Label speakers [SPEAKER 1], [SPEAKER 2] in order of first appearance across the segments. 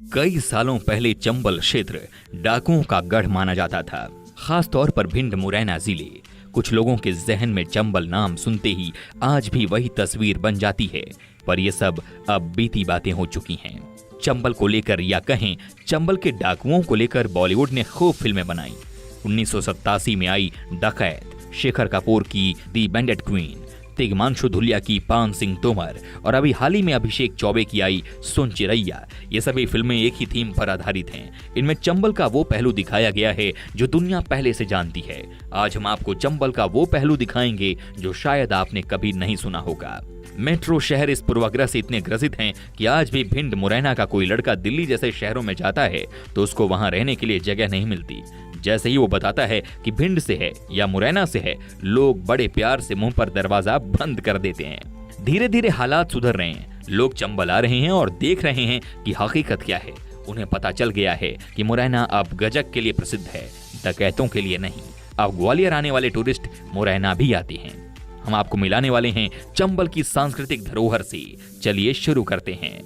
[SPEAKER 1] कई सालों पहले चंबल क्षेत्र डाकुओं का गढ़ माना जाता था, खास तौर पर भिंड मुरैना जिले। कुछ लोगों के जहन में चंबल नाम सुनते ही आज भी वही तस्वीर बन जाती है, पर ये सब अब बीती बातें हो चुकी हैं। चंबल को लेकर या कहें चंबल के डाकुओं को लेकर बॉलीवुड ने खूब फिल्में बनाई। 1987 में आई डकैत, शेखर कपूर की दी बैंडेड क्वीन, तिग्मांशु धुलिया की पान सिंह तोमर और अभी हाल ही में अभिषेक चौबे की आई सुन चिरैया। ये सभी फिल्में एक ही थीम पर आधारित हैं। इनमें चंबल का वो पहलू दिखाया गया है जो दुनिया पहले से जानती है। आज हम आपको चंबल का वो पहलू दिखाएंगे जो शायद आपने कभी नहीं सुना होगा। मेट्रो शहर इस पूर्वाग्रह से इतने ग्रसित हैं कि आज भी भिंड मुरैना का कोई लड़का दिल्ली जैसे शहरों में जाता है तो उसको वहां रहने के लिए जगह नहीं मिलती। जैसे ही वो बताता है कि भिंड से है या मुरैना से है, लोग बड़े प्यार से मुंह पर दरवाजा बंद कर देते हैं। धीरे धीरे हालात सुधर रहे हैं, लोग चंबल आ रहे हैं और देख रहे हैं कि हकीकत क्या है। उन्हें पता चल गया है कि मुरैना अब गजक के लिए प्रसिद्ध है, डकैतों के लिए नहीं। अब ग्वालियर आने वाले टूरिस्ट मुरैना भी आते हैं। हम आपको मिलाने वाले हैं चंबल की सांस्कृतिक धरोहर से। चलिए शुरू करते हैं।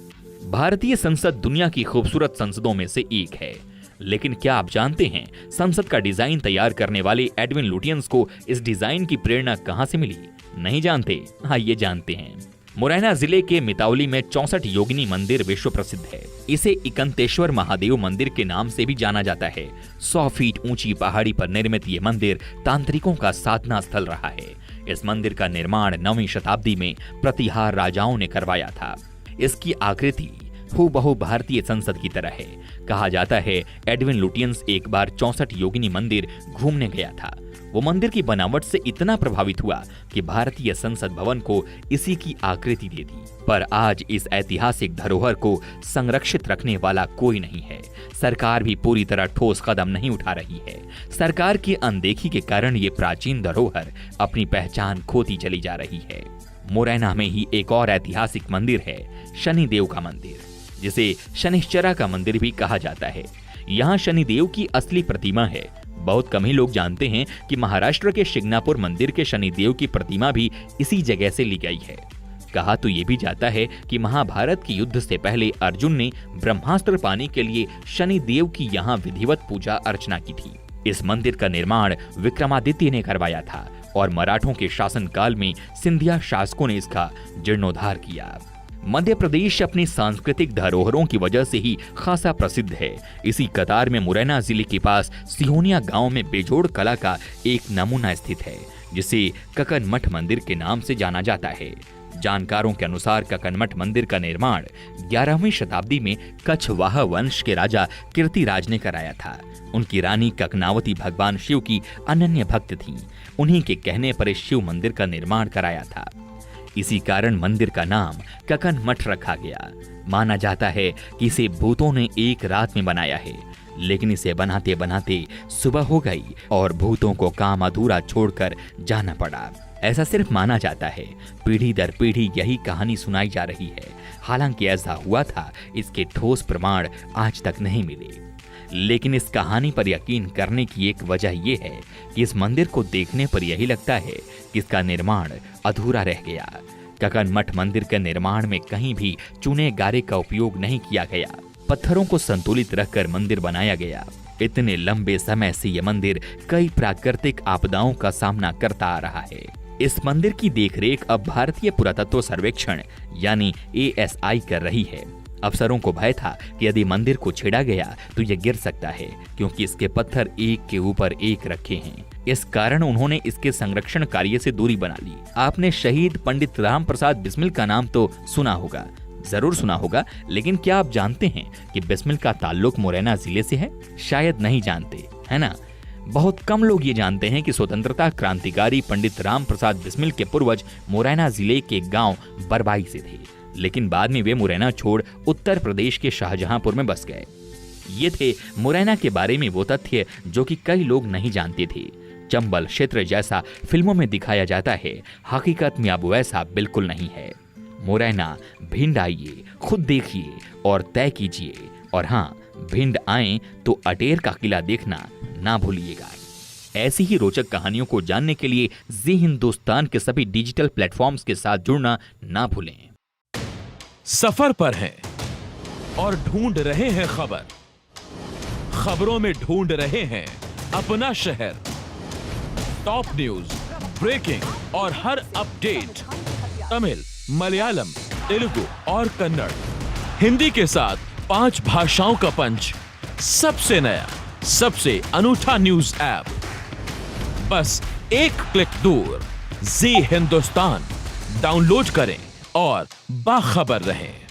[SPEAKER 1] भारतीय संसद दुनिया की खूबसूरत संसदों में से एक है, लेकिन क्या आप जानते हैं संसद का डिजाइन तैयार करने वाले एडविन लुटियंस को इस डिजाइन की प्रेरणा कहां से मिली? नहीं जानते? आइए जानते हैं। मुरैना जिले के मितावली में 64 योगिनी मंदिर विश्व प्रसिद्ध है। इसे इकंतेश्वर महादेव मंदिर के नाम से भी जाना जाता है। 100 फीट ऊंची पहाड़ी पर निर्मित ये मंदिर तांत्रिकों का साधना स्थल रहा है। इस मंदिर का निर्माण 9वीं शताब्दी में प्रतिहार राजाओं ने करवाया था। इसकी आकृति हूबहू भारतीय संसद की तरह है। कहा जाता है एडविन लुटियंस एक बार 64 योगिनी मंदिर घूमने गया था। वो मंदिर की बनावट से इतना प्रभावित हुआ कि भारतीय संसद भवन को इसी की आकृति दे दी। पर आज इस ऐतिहासिक धरोहर को संरक्षित रखने वाला कोई नहीं है। सरकार भी पूरी तरह ठोस कदम नहीं उठा रही है। सरकार की अनदेखी के कारण ये प्राचीन धरोहर अपनी पहचान खोती चली जा रही है। मुरैना में ही एक और ऐतिहासिक मंदिर है, शनिदेव का मंदिर, जिसे शनिश्चरा का मंदिर भी कहा जाता है। यहाँ शनिदेव की असली प्रतिमा है। बहुत कम ही लोग जानते हैं कि महाराष्ट्र के शिंगणापुर मंदिर के शनिदेव की प्रतिमा भी इसी जगह से ली गई है। कहा तो ये भी जाता है कि महाभारत के युद्ध से पहले अर्जुन ने ब्रह्मास्त्र पाने के लिए शनिदेव की यहाँ विधिवत पूजा अर्चना की थी। इस मंदिर का निर्माण विक्रमादित्य ने करवाया था और मराठों के शासनकाल में सिंधिया शासकों ने इसका जीर्णोद्धार किया। मध्य प्रदेश अपनी सांस्कृतिक धरोहरों की वजह से ही खासा प्रसिद्ध है। इसी कतार में मुरैना जिले के पास सिहोनिया गांव में बेजोड़ कला का एक नमूना स्थित है, जिसे ककन मठ मंदिर के नाम से जाना जाता है। जानकारों के अनुसार ककन मठ मंदिर का निर्माण 11वीं शताब्दी में कछवाहा वंश के राजा कीर्तिराज ने कराया था। उनकी रानी ककनावती भगवान शिव की अनन्य भक्त थीं। उन्हीं के कहने पर इस शिव मंदिर का निर्माण कराया था। इसी कारण मंदिर का नाम ककन मठ रखा गया। माना जाता है कि इसे भूतों ने एक रात में बनाया है, लेकिन इसे बनाते बनाते सुबह हो गई और भूतों को काम अधूरा छोड़कर जाना पड़ा। ऐसा सिर्फ माना जाता है। पीढ़ी दर पीढ़ी यही कहानी सुनाई जा रही है। हालांकि ऐसा हुआ था, इसके ठोस प्रमाण आज तक नहीं मिले। लेकिन इस कहानी पर यकीन करने की एक वजह यह है कि इस मंदिर को देखने पर यही लगता है कि इसका निर्माण अधूरा रह गया। ककन मठ मंदिर के निर्माण में कहीं भी चूने गारे का उपयोग नहीं किया गया। पत्थरों को संतुलित रखकर मंदिर बनाया गया। इतने लंबे समय से यह मंदिर कई प्राकृतिक आपदाओं का सामना करता आ रहा है। इस मंदिर की देखरेख अब भारतीय पुरातत्व सर्वेक्षण यानी ASI कर रही है। अफसरों को भय था कि यदि मंदिर को छेड़ा गया तो यह गिर सकता है, क्योंकि इसके पत्थर एक के ऊपर एक रखे हैं। इस कारण उन्होंने इसके संरक्षण कार्य से दूरी बना ली। आपने शहीद पंडित राम प्रसाद बिस्मिल का नाम तो सुना होगा, जरूर सुना होगा, लेकिन क्या आप जानते हैं कि बिस्मिल का ताल्लुक मुरैना जिले से है? शायद नहीं जानते, है ना? बहुत कम लोग ये जानते हैं कि स्वतंत्रता क्रांतिकारी पंडित राम प्रसाद बिस्मिल के पूर्वज मुरैना जिले के गांव बरबाई से थे, लेकिन बाद में वे मुरैना छोड़ उत्तर प्रदेश के शाहजहांपुर में बस गए। ये थे मुरैना के बारे में वो तथ्य जो कि कई लोग नहीं जानते थे। चंबल क्षेत्र जैसा फिल्मों में दिखाया जाता है, हकीकत में अब वैसा बिल्कुल नहीं है। मुरैना भिंड आइए, खुद देखिए और तय कीजिए। और हाँ, भिंड आए तो अटेर का किला देखना ना भूलिएगा। ऐसी ही रोचक कहानियों को जानने के लिए जी हिंदुस्तान के सभी डिजिटल प्लेटफॉर्म्स के साथ जुड़ना ना भूलें।
[SPEAKER 2] सफर पर हैं, और ढूंढ रहे हैं खबर। खबरों में ढूंढ रहे हैं अपना शहर। टॉप न्यूज, ब्रेकिंग और हर अपडेट तमिल, मलयालम, तेलुगु और कन्नड़, हिंदी के साथ 5 भाषाओं का पंच। सबसे नया, सबसे अनूठा न्यूज ऐप, बस एक क्लिक दूर। जी हिंदुस्तान डाउनलोड करें और बाखबर रहें।